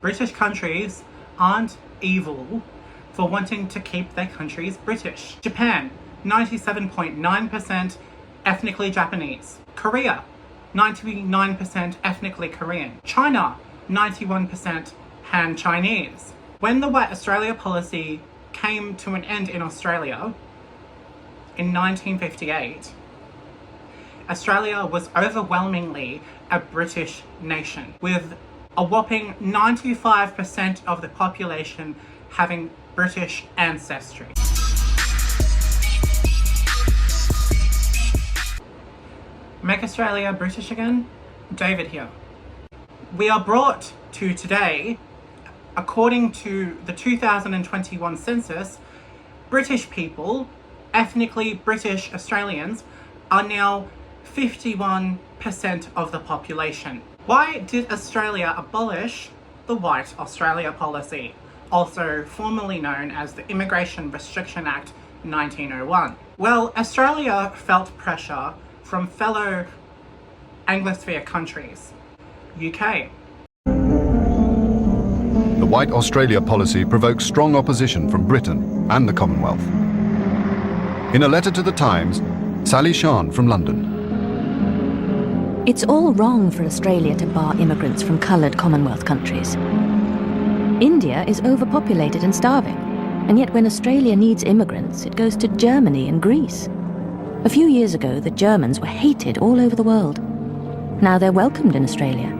British countries aren't evil for wanting to keep their countries British. Japan, 97.9% ethnically Japanese. Korea, 99% ethnically Korean. China, 91% Han Chinese. When the White Australia policy came to an end in Australia in 1958, Australia was overwhelmingly a British nation, with a whopping 95% of the population having British ancestry. Make Australia British again? David here. We are brought to today, according to the 2021 census, British people, ethnically British Australians, are now 51% of the population. Why did Australia abolish the White Australia policy, also formerly known as the Immigration Restriction Act 1901? Well, Australia felt pressure from fellow Anglosphere countries. UK. The White Australia policy provoked strong opposition from Britain and the Commonwealth. In a letter to the Times, Sally Shan from London. It's all wrong for Australia to bar immigrants from coloured Commonwealth countries. India is overpopulated and starving, and yet when Australia needs immigrants, it goes to Germany and Greece. A few years ago, the Germans were hated all over the world. Now they're welcomed in Australia.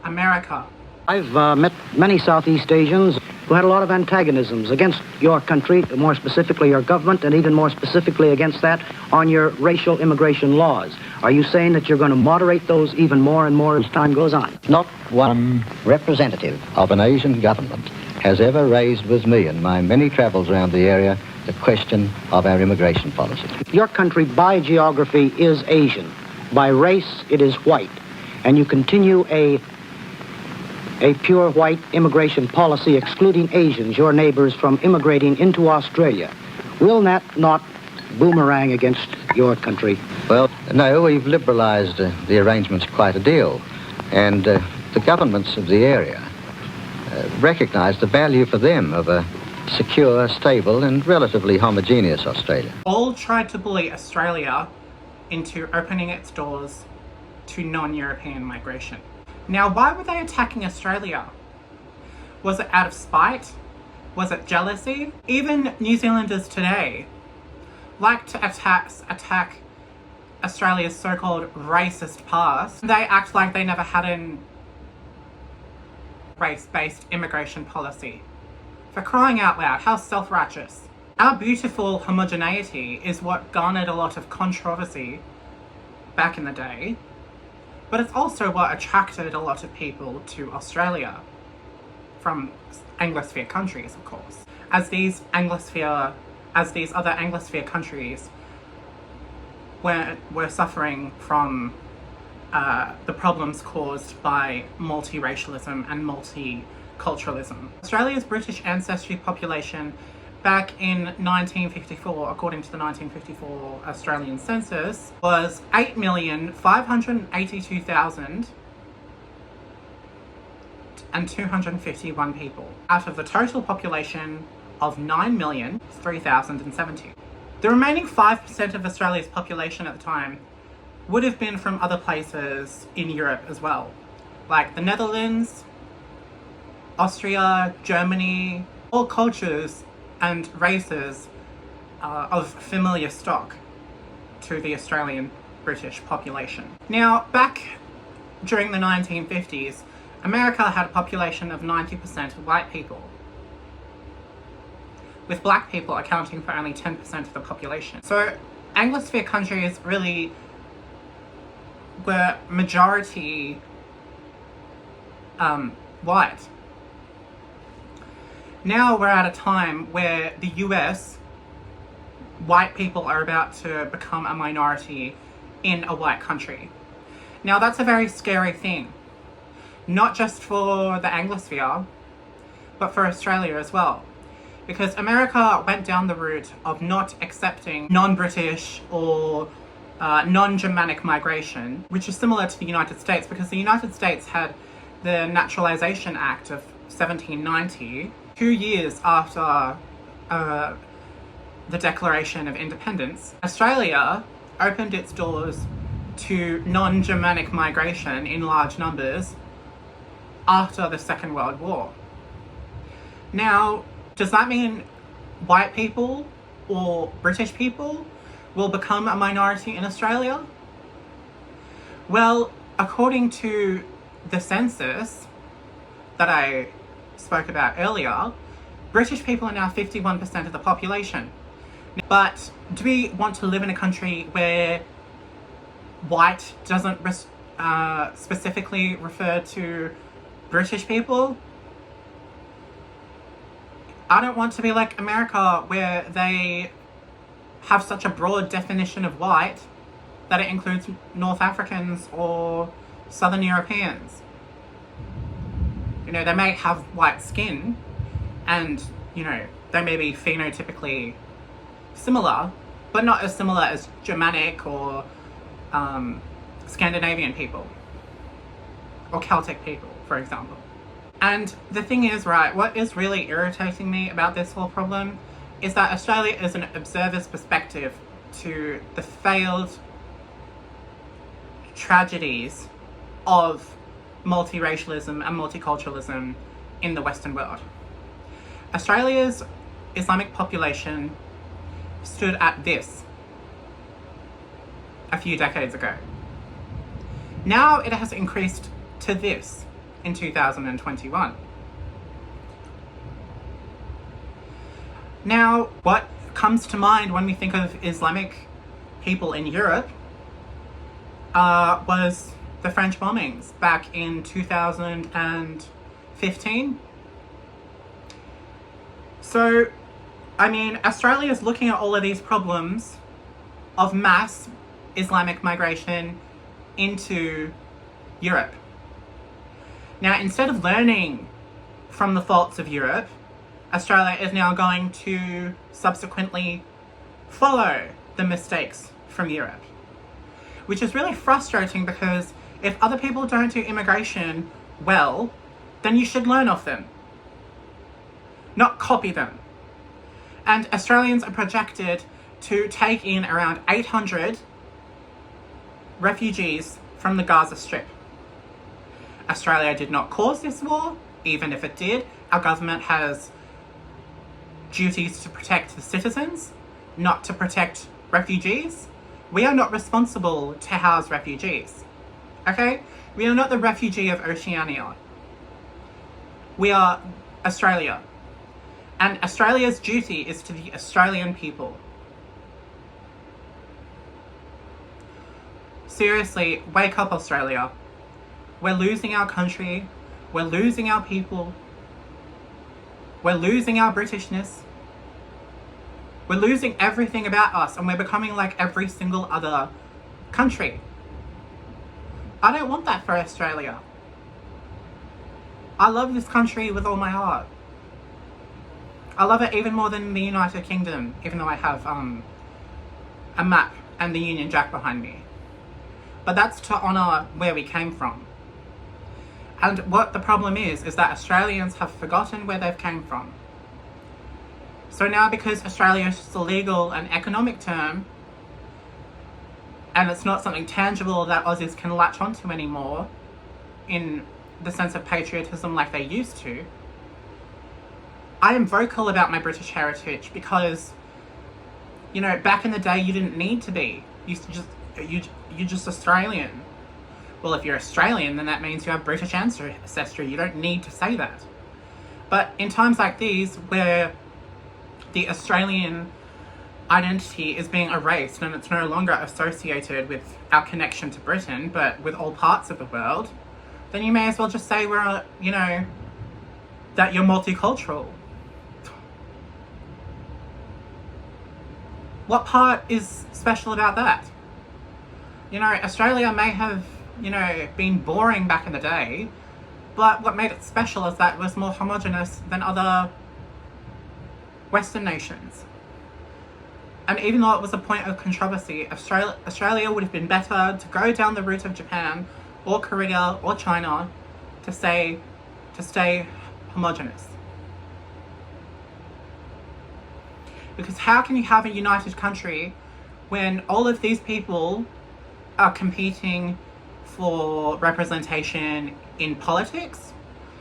America. I've met many Southeast Asians who had a lot of antagonisms against your country, more specifically your government, and even more specifically against that on your racial immigration laws. Are you saying that you're going to moderate those even more and more as time goes on? Not one representative of an Asian government has ever raised with me in my many travels around the area the question of our immigration policy. Your country, by geography, is Asian. By race, it is white. And you continue a pure white immigration policy excluding Asians, your neighbors, from immigrating into Australia. Will that not boomerang against your country? Well, no, we've liberalised the arrangements quite a deal. And the governments of the area recognise the value for them of a secure, stable and relatively homogeneous Australia. All tried to bully Australia into opening its doors to non-European migration. Now, why were they attacking Australia? Was it out of spite? Was it jealousy? Even New Zealanders today like to attack Australia's so-called racist past. They act like they never had an race-based immigration policy. For crying out loud, how self-righteous. Our beautiful homogeneity is what garnered a lot of controversy back in the day, but it's also what attracted a lot of people to Australia from Anglosphere countries, of course. As these other Anglosphere countries were suffering from the problems caused by multiracialism and multiculturalism. Australia's British ancestry population back in 1954, according to the 1954 Australian census, was 8,582,251 people, out of the total population of 9,003,070. The remaining 5% of Australia's population at the time would have been from other places in Europe as well, like the Netherlands, Austria, Germany, all cultures and races of familiar stock to the Australian British population. Now, back during the 1950s, America had a population of 90% white people, with black people accounting for only 10% of the population. So Anglosphere countries really were majority white. Now we're at a time where the US, white people are about to become a minority in a white country. Now that's a very scary thing, not just for the Anglosphere, but for Australia as well. Because America went down the route of not accepting non-British or non-Germanic migration, which is similar to the United States, because the United States had the Naturalization Act of 1790, 2 years after the Declaration of Independence, Australia opened its doors to non-Germanic migration in large numbers after the Second World War. Now, does that mean white people or British people will become a minority in Australia? Well, according to the census that I spoke about earlier, British people are now 51% of the population. But do we want to live in a country where white doesn't specifically refer to British people? I don't want to be like America, where they have such a broad definition of white that it includes North Africans or Southern Europeans. You know, they may have white skin and, you know, they may be phenotypically similar, but not as similar as Germanic or Scandinavian people or Celtic people, for example. And the thing is, right, what is really irritating me about this whole problem is that Australia is an observer's perspective to the failed tragedies of multiracialism and multiculturalism in the Western world. Australia's Islamic population stood at this a few decades ago. Now it has increased to this in 2021. Now, what comes to mind when we think of Islamic people in Europe was the French bombings back in 2015. So, I mean, Australia is looking at all of these problems of mass Islamic migration into Europe. Now, instead of learning from the faults of Europe, Australia is now going to subsequently follow the mistakes from Europe. Which is really frustrating, because if other people don't do immigration well, then you should learn off them, not copy them. And Australians are projected to take in around 800 refugees from the Gaza Strip. Australia did not cause this war. Even if it did, our government has duties to protect the citizens, not to protect refugees. We are not responsible to house refugees. Okay? We are not the refugee of Oceania. We are Australia. And Australia's duty is to the Australian people. Seriously, wake up, Australia. We're losing our country. We're losing our people. We're losing our Britishness. We're losing everything about us, and we're becoming like every single other country. I don't want that for Australia. I love this country with all my heart. I love it even more than the United Kingdom, even though I have a map and the Union Jack behind me. But that's to honour where we came from. And what the problem is that Australians have forgotten where they've came from. So now, because Australia is just a legal and economic term, and it's not something tangible that Aussies can latch onto anymore in the sense of patriotism like they used to, I am vocal about my British heritage because, you know, back in the day you didn't need to be. You're just Australian. Well, if you're Australian, then that means you have British ancestry. You don't need to say that. But in times like these, where the Australian identity is being erased and it's no longer associated with our connection to Britain, but with all parts of the world, then you may as well just say we're, you know, that you're multicultural. What part is special about that? You know, Australia may have, you know, been boring back in the day, but what made it special is that it was more homogenous than other Western nations. And even though it was a point of controversy, Australia would have been better to go down the route of Japan or Korea or China to stay homogenous. Because how can you have a united country when all of these people are competing for representation in politics,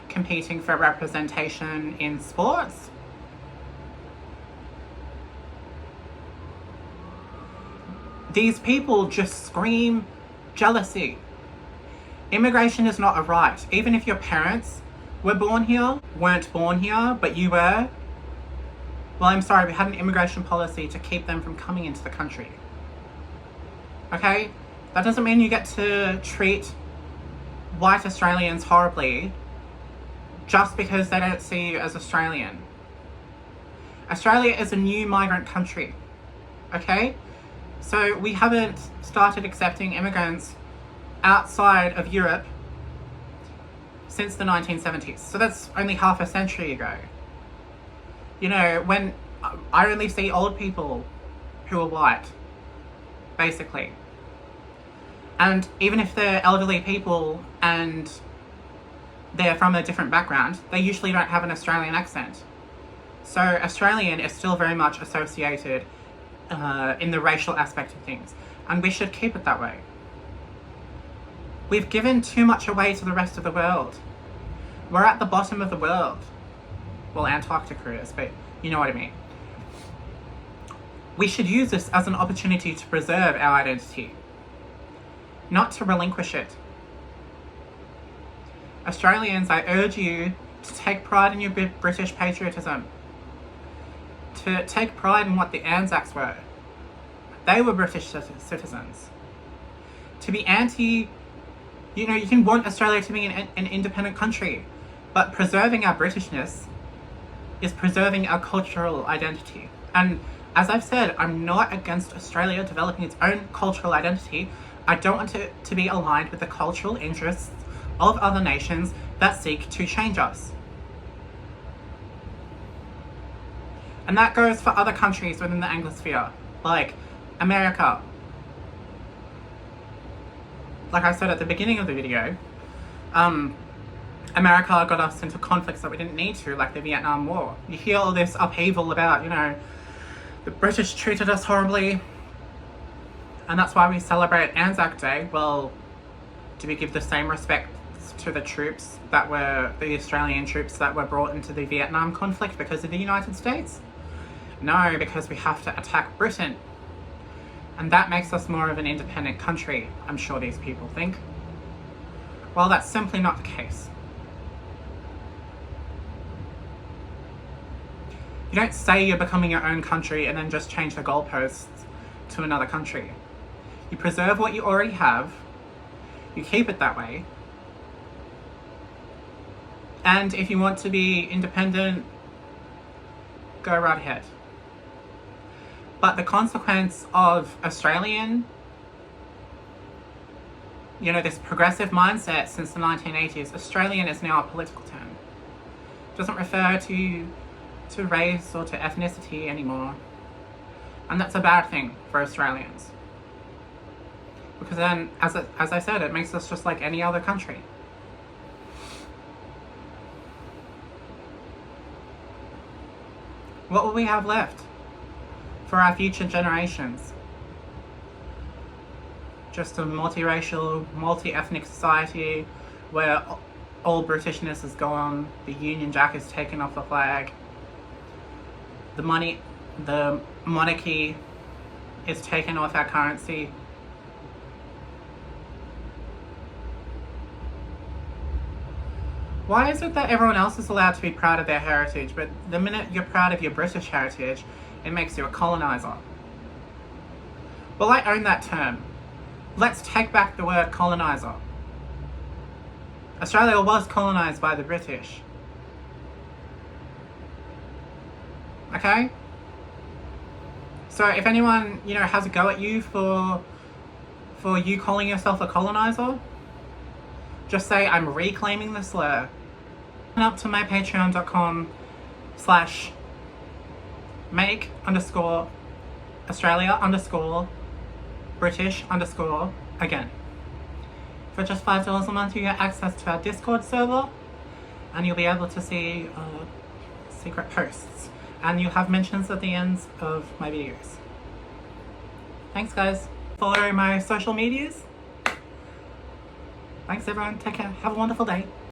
competing for representation in sports? These people just scream jealousy. Immigration is not a right. Even if your parents weren't born here, but you were, well, I'm sorry, we had an immigration policy to keep them from coming into the country. Okay? That doesn't mean you get to treat white Australians horribly just because they don't see you as Australian. Australia is a new migrant country. Okay? So we haven't started accepting immigrants outside of Europe since the 1970s. So that's only half a century ago. You know, when I only see old people who are white, basically. And even if they're elderly people and they're from a different background, they usually don't have an Australian accent. So Australian is still very much associated in the racial aspect of things. And we should keep it that way. We've given too much away to the rest of the world. We're at the bottom of the world. Well, Antarctica is, but you know what I mean. We should use this as an opportunity to preserve our identity, not to relinquish it. Australians, I urge you to take pride in your British patriotism, to take pride in what the Anzacs were. They were British citizens. To be anti, you know, you can want Australia to be an independent country, but preserving our Britishness is preserving our cultural identity. And as I've said, I'm not against Australia developing its own cultural identity. I don't want it to be aligned with the cultural interests of other nations that seek to change us. And that goes for other countries within the Anglosphere, like America. Like I said at the beginning of the video, America got us into conflicts that we didn't need to, like the Vietnam War. You hear all this upheaval about, you know, the British treated us horribly, and that's why we celebrate Anzac Day. Well, do we give the same respect to the troops that were, the Australian troops that were brought into the Vietnam conflict because of the United States? No, because we have to attack Britain. And that makes us more of an independent country, I'm sure these people think. Well, that's simply not the case. You don't say you're becoming your own country and then just change the goalposts to another country. You preserve what you already have, you keep it that way, and if you want to be independent, go right ahead. But the consequence of Australian, you know, this progressive mindset since the 1980s, Australian is now a political term. It doesn't refer to race or to ethnicity anymore. And that's a bad thing for Australians. Because then, as I said, it makes us just like any other country. What will we have left for our future generations? Just a multiracial, multi-ethnic society where all Britishness is gone, the Union Jack is taken off the flag, the monarchy is taken off our currency. Why is it that everyone else is allowed to be proud of their heritage, but the minute you're proud of your British heritage, it makes you a colonizer? Well, I own that term. Let's take back the word colonizer. Australia was colonized by the British. Okay? So if anyone, you know, has a go at you for you calling yourself a colonizer, just say I'm reclaiming the slur. Up to my patreon.com/make_Australia_British_again. For just $5 a month, you get access to our Discord server, and you'll be able to see secret posts, and you'll have mentions at the ends of my videos. Thanks, guys. Follow my social medias. Thanks, everyone. Take care. Have a wonderful day.